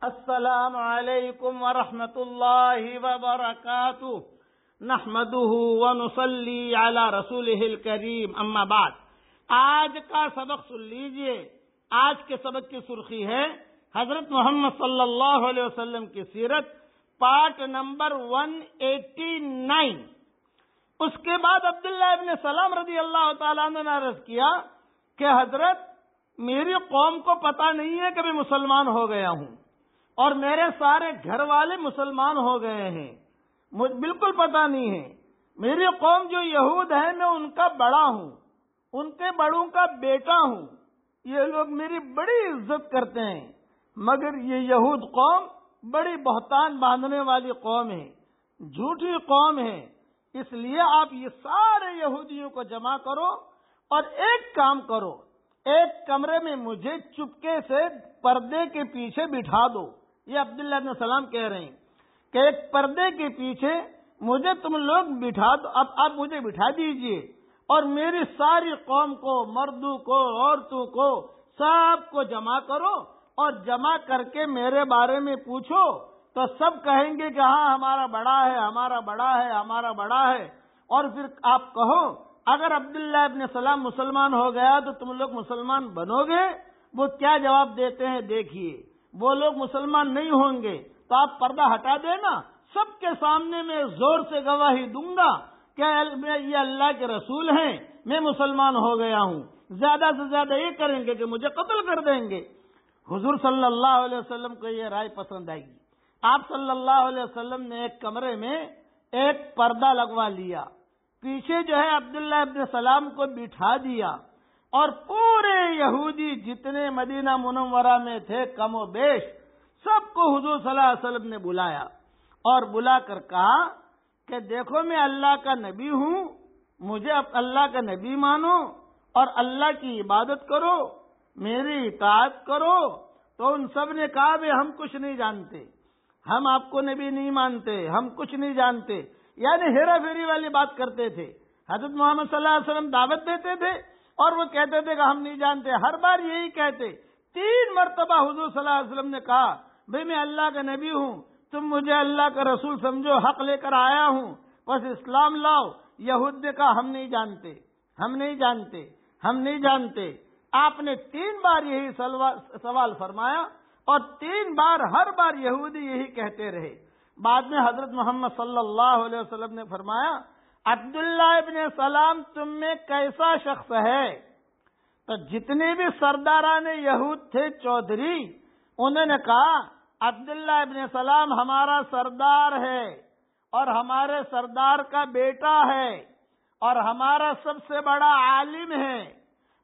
السلام علیکم ورحمۃ اللہ وبرکاتہ نحمده ونصلی علی رسولہ الکریم اما بعد۔ آج کا سبق سن لیجئے۔ آج کے سبق کی سرخی ہے حضرت محمد صلی اللہ علیہ وسلم کی سیرت، پارٹ نمبر 189۔ اس کے بعد عبداللہ ابن سلام رضی اللہ تعالیٰ عنہ نے عرض کیا کہ حضرت میری قوم کو پتہ نہیں ہے کہ میں مسلمان ہو گیا ہوں، اور میرے سارے گھر والے مسلمان ہو گئے ہیں، مجھے بالکل پتہ نہیں ہے۔ میری قوم جو یہود ہے میں ان کا بڑا ہوں، ان کے بڑوں کا بیٹا ہوں، یہ لوگ میری بڑی عزت کرتے ہیں، مگر یہ یہود قوم بڑی بہتان باندھنے والی قوم ہے، جھوٹی قوم ہے۔ اس لیے آپ یہ سارے یہودیوں کو جمع کرو اور ایک کام کرو، ایک کمرے میں مجھے چپکے سے پردے کے پیچھے بٹھا دو۔ یہ عبداللہ بن سلام کہہ رہے ہیں کہ ایک پردے کے پیچھے مجھے تم لوگ بٹھا دو، اب آپ مجھے بٹھا دیجئے، اور میری ساری قوم کو، مردوں کو، عورتوں کو، سب کو جمع کرو، اور جمع کر کے میرے بارے میں پوچھو تو سب کہیں گے کہ ہاں ہمارا بڑا ہے، ہمارا بڑا ہے، ہمارا بڑا ہے۔ اور پھر آپ کہو اگر عبداللہ ابن سلام مسلمان ہو گیا تو تم لوگ مسلمان بنو گے؟ وہ کیا جواب دیتے ہیں دیکھیے۔ وہ لوگ مسلمان نہیں ہوں گے تو آپ پردہ ہٹا دینا، سب کے سامنے میں زور سے گواہی دوں گا کہ یہ اللہ کے رسول ہیں، میں مسلمان ہو گیا ہوں۔ زیادہ سے زیادہ یہ کریں گے کہ مجھے قتل کر دیں گے۔ حضور صلی اللہ علیہ وسلم کو یہ رائے پسند آئے گی۔ آپ صلی اللہ علیہ وسلم نے ایک کمرے میں ایک پردہ لگوا لیا، پیچھے جو ہے عبداللہ ابن سلام کو بٹھا دیا، اور پورے یہودی جتنے مدینہ منورہ میں تھے کم و بیش سب کو حضور صلی اللہ علیہ وسلم نے بلایا، اور بلا کر کہا کہ دیکھو میں اللہ کا نبی ہوں، مجھے اللہ کا نبی مانو اور اللہ کی عبادت کرو، میری اطاعت کرو۔ تو ان سب نے کہا بھی ہم کچھ نہیں جانتے، ہم آپ کو نبی نہیں مانتے، ہم کچھ نہیں جانتے، یعنی ہیرا پھیری والی بات کرتے تھے۔ حضرت محمد صلی اللہ علیہ وسلم دعوت دیتے تھے اور وہ کہتے تھے کہ ہم نہیں جانتے، ہر بار یہی کہتے۔ 3 مرتبہ حضور صلی اللہ علیہ وسلم نے کہا بھئی میں اللہ کا نبی ہوں، تم مجھے اللہ کا رسول سمجھو، حق لے کر آیا ہوں، بس اسلام لاؤ۔ یہود نے کہا ہم نہیں جانتے، ہم نہیں جانتے، ہم نہیں جانتے۔ آپ نے 3 بار یہی سوال فرمایا، اور 3 بار ہر بار یہودی یہی کہتے رہے۔ بعد میں حضرت محمد صلی اللہ علیہ وسلم نے فرمایا عبداللہ ابن سلام تم میں کیسا شخص ہے؟ تو جتنے بھی سرداران یہود تھے چودھری، انہوں نے کہا عبداللہ ابن سلام ہمارا سردار ہے، اور ہمارے سردار کا بیٹا ہے، اور ہمارا سب سے بڑا عالم ہے،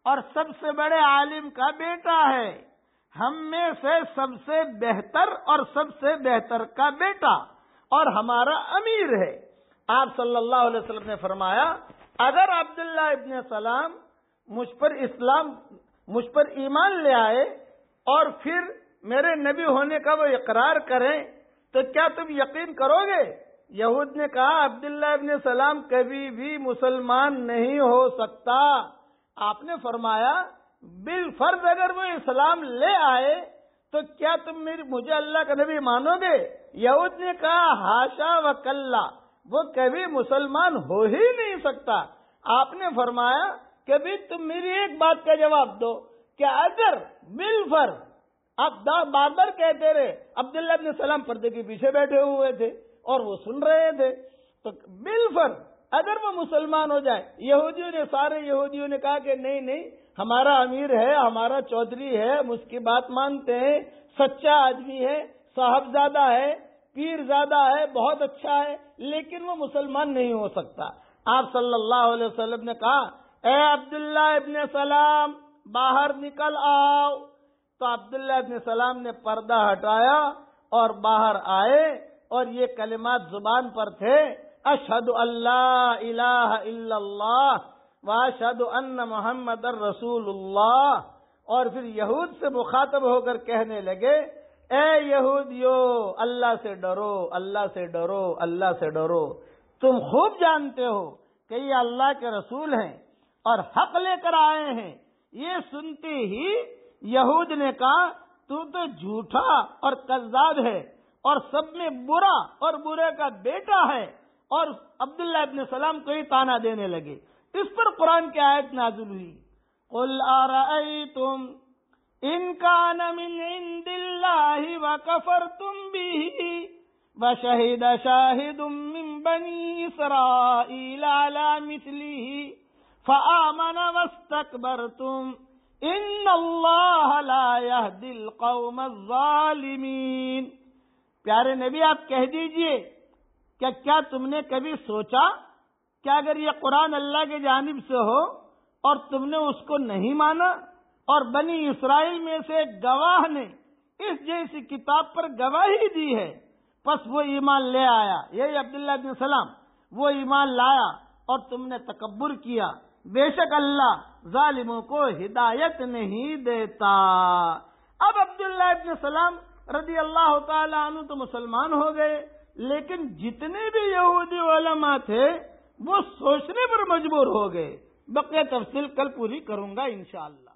اور سب سے بڑے عالم کا بیٹا ہے، ہم میں سے سب سے بہتر اور سب سے بہتر کا بیٹا، اور ہمارا امیر ہے۔ آپ صلی اللہ علیہ وسلم نے فرمایا اگر عبداللہ ابن سلام مجھ پر ایمان لے آئے اور پھر میرے نبی ہونے کا وہ اقرار کریں تو کیا تم یقین کرو گے؟ یہود نے کہا عبداللہ ابن سلام کبھی بھی مسلمان نہیں ہو سکتا۔ آپ نے فرمایا بالفرض اگر وہ اسلام لے آئے تو کیا تم مجھے اللہ کا نبی مانو گے؟ یہود نے کہا ہاشا و کلا، وہ کبھی مسلمان ہو ہی نہیں سکتا۔ آپ نے فرمایا کبھی تم میری ایک بات کا جواب دو کہ اگر بالفرض، آپ بار بار کہتے رہے عبداللہ ابن سلام پردے کے پیچھے بیٹھے ہوئے تھے اور وہ سن رہے تھے، تو بالفرض اگر وہ مسلمان ہو جائے، سارے یہودیوں نے کہا کہ نہیں نہیں، ہمارا امیر ہے، ہمارا چودھری ہے، ہم اس کی بات مانتے ہیں، سچا آدمی ہے، صاحبزادہ ہے، پیرزادہ ہے، بہت اچھا ہے، لیکن وہ مسلمان نہیں ہو سکتا۔ آپ صلی اللہ علیہ وسلم نے کہا اے عبداللہ ابن سلام باہر نکل آؤ۔ تو عبداللہ ابن سلام نے پردہ ہٹایا اور باہر آئے، اور یہ کلمات زبان پر تھے اشہد اللہ الہ الا اللہ واشہد ان محمد رسول اللہ۔ اور پھر یہود سے مخاطب ہو کر کہنے لگے اے یہودیو اللہ سے ڈرو، اللہ سے ڈرو، اللہ سے ڈرو، تم خوب جانتے ہو کہ یہ اللہ کے رسول ہیں اور حق لے کر آئے ہیں۔ یہ سنتے ہی یہود نے کہا تو جھوٹا اور کذاب ہے اور سب میں برا اور برے کا بیٹا ہے، اور عبداللہ ابن سلام کو ہی تانا دینے لگے۔ اس پر قرآن کی آیت نازل ہوئی، قل ارأیتم ان کان من عند اللہ وکفرتم به وشہد شاہد من بنی اسرائیل علی مثلہ فآمن واستکبرتم ان اللہ لا یہدی القوم الظالمین۔ پیارے نبی آپ کہہ دیجئے کہ کیا تم نے کبھی سوچا کہ اگر یہ قرآن اللہ کی جانب سے ہو اور تم نے اس کو نہیں مانا اور بنی اسرائیل میں سے ایک گواہ نے اس جیسی کتاب پر گواہی دی ہے، پس وہ ایمان لے آیا، یہی عبداللہ بن سلام، وہ ایمان لایا اور تم نے تکبر کیا، بے شک اللہ ظالموں کو ہدایت نہیں دیتا۔ اب عبداللہ بن سلام رضی اللہ تعالی عنہ تو مسلمان ہو گئے، لیکن جتنے بھی یہودی علماء تھے وہ سوچنے پر مجبور ہو گئے۔ بقیہ تفصیل کل پوری کروں گا انشاءاللہ۔